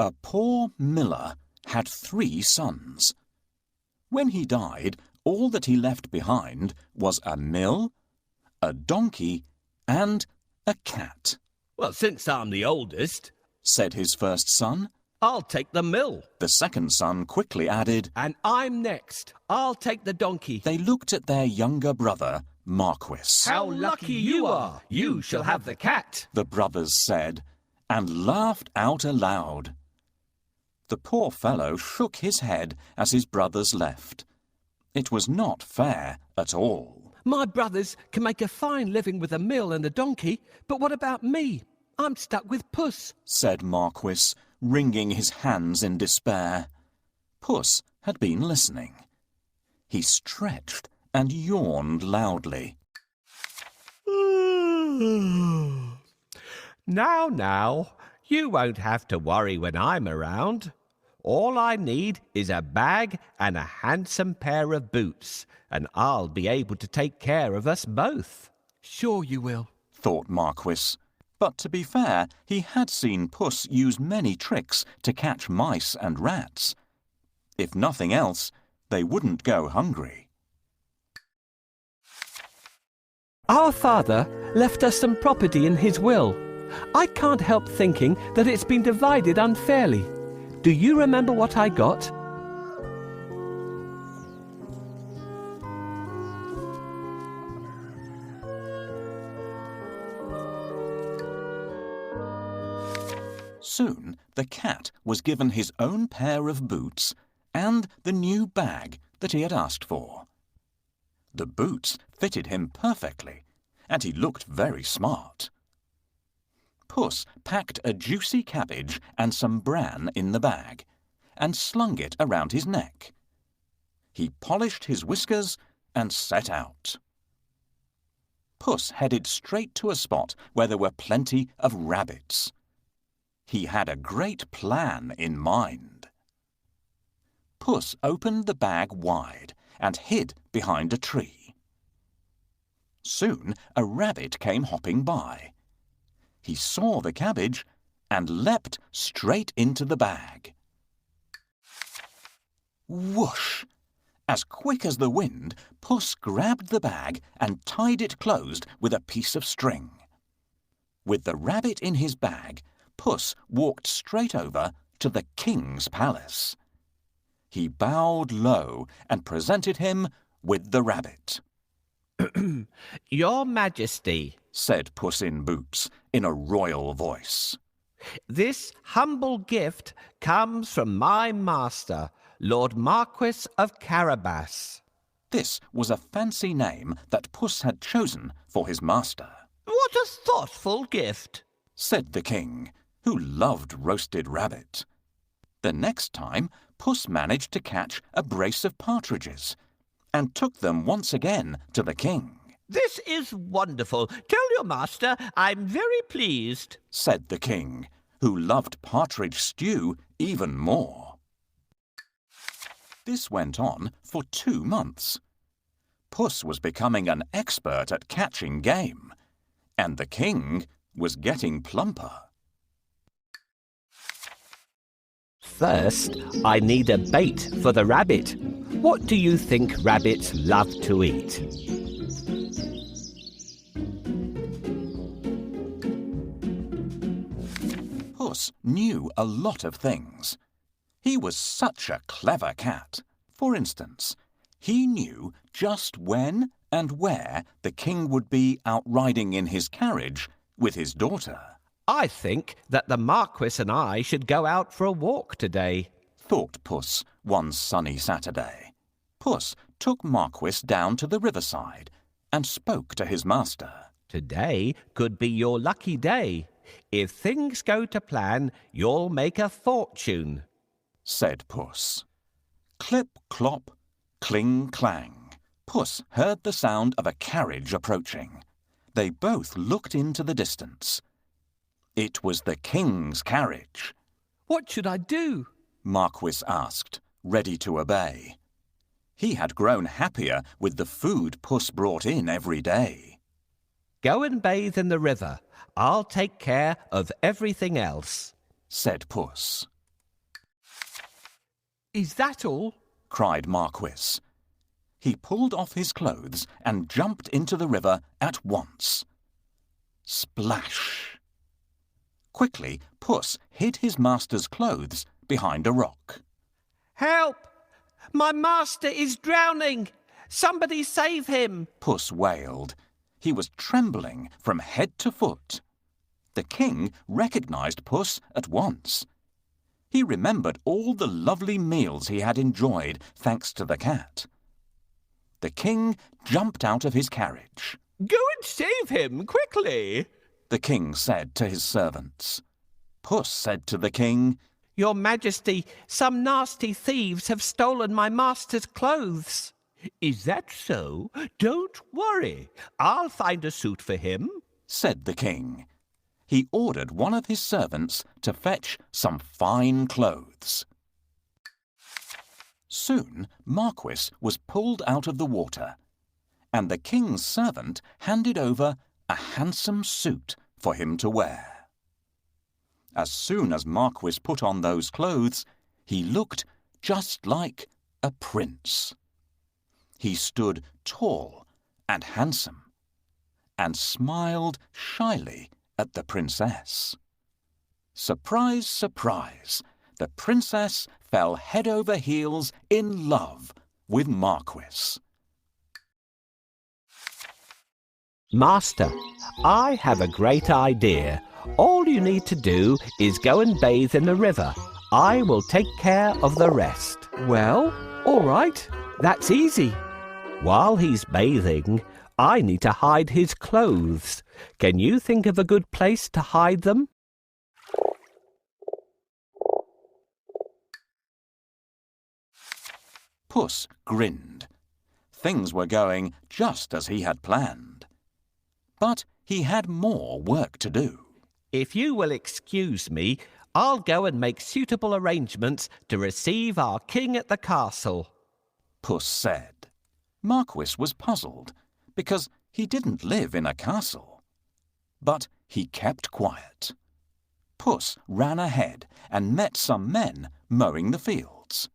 A poor miller had 3 sons. When he died, all that he left behind was a mill, a donkey, and a cat. "Well, since I'm the oldest," said his first son. "I'll take the mill." The second son quickly added, "And I'm next. I'll take the donkey." They looked at their younger brother, Marquis. "How lucky you are! You shall have the cat," the brothers said, and laughed out aloud. The poor fellow shook his head as his brothers left. It was not fair at all. "My brothers can make a fine living with a mill and a donkey, but what about me? I'm stuck with Puss," said Marquis, wringing his hands in despair. Puss had been listening. He stretched and yawned loudly. Now, you won't have to worry when I'm around. All I need is a bag and a handsome pair of boots, and I'll be able to take care of us both." "Sure you will," thought Marquis. But to be fair, he had seen Puss use many tricks to catch mice and rats. If nothing else, they wouldn't go hungry. "Our father left us some property in his will. I can't help thinking that it's been divided unfairly. Do you remember what I got?" Soon the cat was given his own pair of boots and the new bag that he had asked for. The boots fitted him perfectly, and he looked very smart. Puss packed a juicy cabbage and some bran in the bag, and slung it around his neck. He polished his whiskers and set out. Puss headed straight to a spot where there were plenty of rabbits. He had a great plan in mind. Puss opened the bag wide and hid behind a tree. Soon a rabbit came hopping by. He saw the cabbage and leapt straight into the bag. Whoosh! As quick as the wind, Puss grabbed the bag and tied it closed with a piece of string. With the rabbit in his bag, Puss walked straight over to the king's palace. He bowed low and presented him with the rabbit. "Your Majesty," said Puss in Boots in a royal voice, "this humble gift comes from my master, Lord Marquis of Carabas." This was a fancy name that Puss had chosen for his master. "What a thoughtful gift," said the king, who loved roasted rabbit. The next time, Puss managed to catch a brace of partridges and took them once again to the king. "This is wonderful. Tell your master I'm very pleased," said the king, who loved partridge stew even more. This went on for 2 months. Puss was becoming an expert at catching game, and the king was getting plumper. "First, I need a bait for the rabbit. What do you think rabbits love to eat?" Puss knew a lot of things. He was such a clever cat. For instance, he knew just when and where the king would be out riding in his carriage with his daughter. "I think that the Marquis and I should go out for a walk today," thought Puss one sunny Saturday. Puss took Marquis down to the riverside and spoke to his master. "Today could be your lucky day. If things go to plan, you'll make a fortune," said Puss. Clip, clop, cling, clang. Puss heard the sound of a carriage approaching. They both looked into the distance. It was the king's carriage. "What should I do?" Marquis asked, ready to obey. He had grown happier with the food Puss brought in every day. "Go and bathe in the river. I'll take care of everything else," said Puss. Is that all? cried Marquis. He pulled off his clothes and jumped into the river at once. Splash! Quickly, Puss hid his master's clothes behind a rock. Help! My master is drowning! Somebody save him! Puss wailed. He was trembling from head to foot. The king recognized Puss at once. He remembered all the lovely meals he had enjoyed thanks to the cat. The king jumped out of his carriage. Go and save him, quickly! The king said to his servants. Puss said to the king, Your Majesty, some nasty thieves have stolen my master's clothes. Is that so? Don't worry. I'll find a suit for him, said the king. He ordered one of his servants to fetch some fine clothes. Soon Marquis was pulled out of the water, and the king's servant handed over a handsome suit for him to wear. As soon as Marquis put on those clothes, he looked just like a prince. He stood tall and handsome, and smiled shyly at the princess. Surprise, surprise, the princess fell head over heels in love with Marquis. Master, I have a great idea. All you need to do is go and bathe in the river. I will take care of the rest. Well, all right. That's easy. While he's bathing, I need to hide his clothes. Can you think of a good place to hide them? Puss grinned. Things were going just as he had planned. But he had more work to do. If you will excuse me, I'll go and make suitable arrangements to receive our king at the castle, Puss said. Marquis was puzzled because he didn't live in a castle. But he kept quiet. Puss ran ahead and met some men mowing the fields.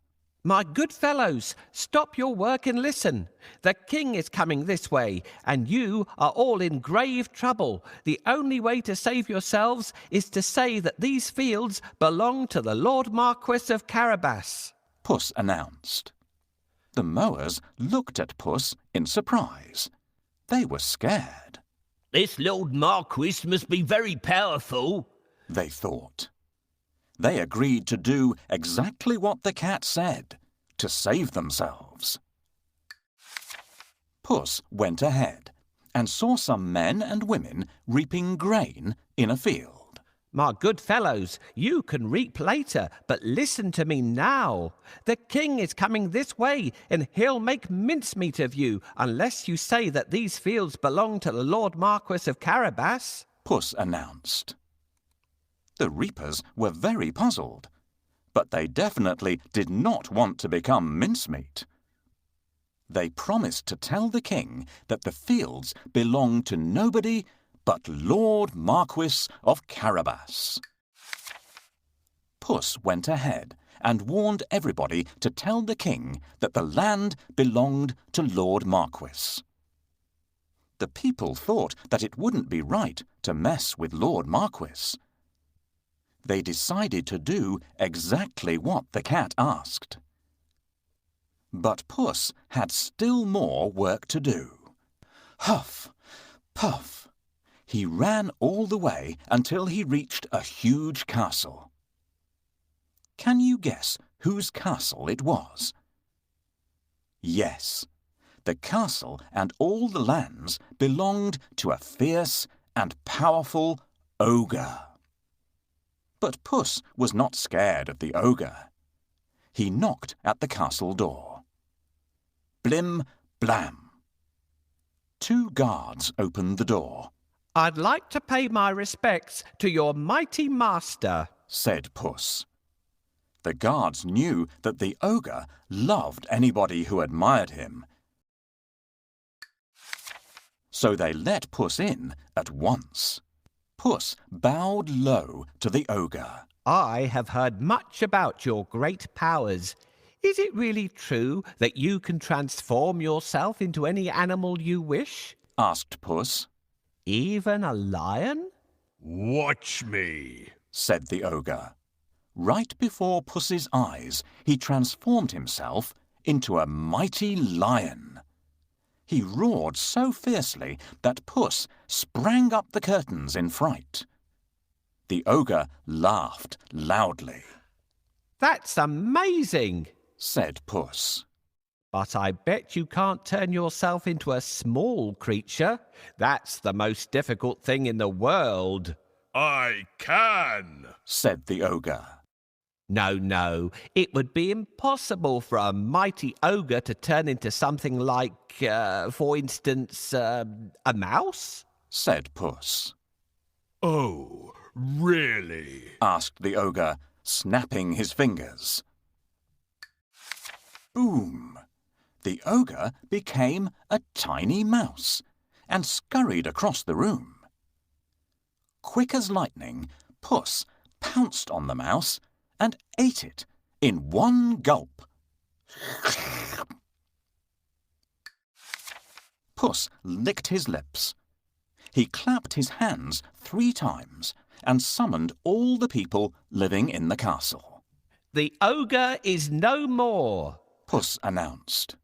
My good fellows, stop your work and listen. The king is coming this way, and you are all in grave trouble. The only way to save yourselves is to say that these fields belong to the Lord Marquis of Carabas, Puss announced. The mowers looked at Puss in surprise. They were scared. This Lord Marquis must be very powerful, they thought. They agreed to do exactly what the cat said, to save themselves. Puss went ahead and saw some men and women reaping grain in a field. My good fellows, you can reap later, but listen to me now. The king is coming this way, and he'll make mincemeat of you unless you say that these fields belong to the Lord Marquis of Carabas, Puss announced. The reapers were very puzzled, but they definitely did not want to become mincemeat. They promised to tell the king that the fields belonged to nobody but Lord Marquis of Carabas. Puss went ahead and warned everybody to tell the king that the land belonged to Lord Marquis. The people thought that it wouldn't be right to mess with Lord Marquis. They decided to do exactly what the cat asked. But Puss had still more work to do. Huff, puff. He ran all the way until he reached a huge castle. Can you guess whose castle it was? Yes, the castle and all the lands belonged to a fierce and powerful ogre. But Puss was not scared of the ogre. He knocked at the castle door. Blim, blam. 2 guards opened the door. I'd like to pay my respects to your mighty master, said Puss. The guards knew that the ogre loved anybody who admired him, so they let Puss in at once. Puss bowed low to the ogre. I have heard much about your great powers. Is it really true that you can transform yourself into any animal you wish? asked Puss. Even a lion? Watch me, said the ogre. Right before Puss's eyes, he transformed himself into a mighty lion. He roared so fiercely that Puss sprang up the curtains in fright. The ogre laughed loudly. That's amazing, said Puss. but I bet you can't turn yourself into a small creature. That's the most difficult thing in the world. I can, said the ogre. No, it would be impossible for a mighty ogre to turn into something like, for instance, a mouse? said Puss. Oh, really? asked the ogre, snapping his fingers. Boom! The ogre became a tiny mouse and scurried across the room. Quick as lightning, Puss pounced on the mouse and ate it in one gulp. Puss licked his lips. He clapped his hands 3 times and summoned all the people living in the castle. The ogre is no more. Puss announced.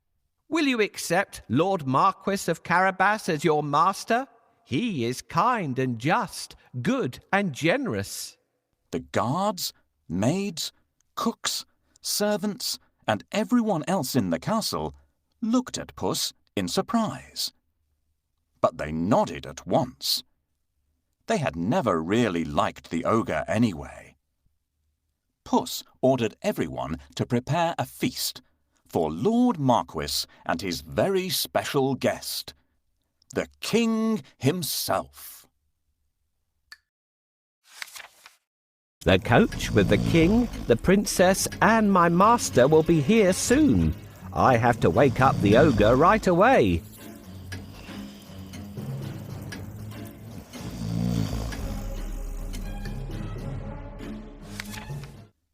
Will you accept Lord Marquis of Carabas as your master? He is kind and just, good and generous. The guards, maids, cooks, servants, and everyone else in the castle looked at Puss in surprise. But they nodded at once. They had never really liked the ogre anyway. Puss ordered everyone to prepare a feast for Lord Marquis and his very special guest, the king himself. The coach with the king, the princess, and my master will be here soon. I have to wake up the ogre right away.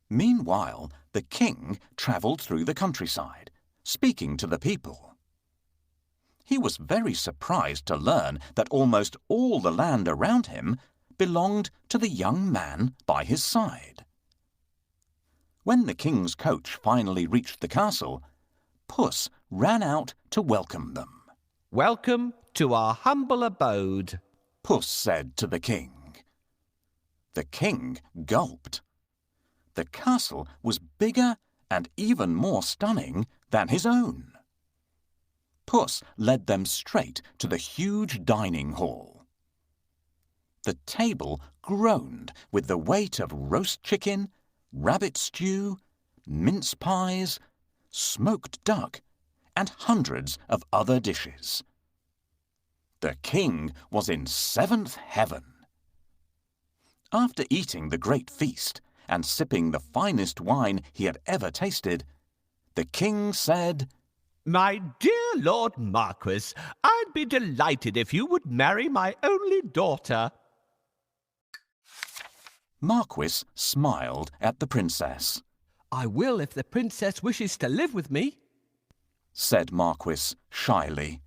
Meanwhile, the king travelled through the countryside, speaking to the people. He was very surprised to learn that almost all the land around him belonged to the young man by his side. When the king's coach finally reached the castle, Puss ran out to welcome them. Welcome to our humble abode, Puss said to the king. The king gulped. The castle was bigger and even more stunning than his own. Puss led them straight to the huge dining hall. The table groaned with the weight of roast chicken, rabbit stew, mince pies, smoked duck, and hundreds of other dishes. The king was in 7th heaven. After eating the great feast and sipping the finest wine he had ever tasted, the king said, My dear Lord Marquis, I'd be delighted if you would marry my only daughter. Marquis smiled at the princess. I will if the princess wishes to live with me, said Marquis shyly.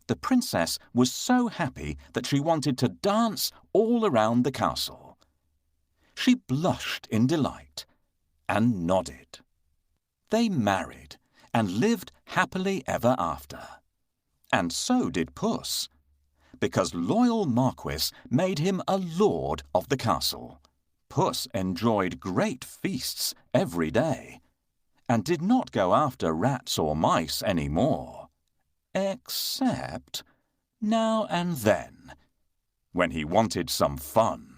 The princess was so happy that she wanted to dance all around the castle. She blushed in delight and nodded. They married and lived happily ever after. And so did Puss, because loyal Marquis made him a lord of the castle. Puss enjoyed great feasts every day and did not go after rats or mice any more, except now and then, when he wanted some fun.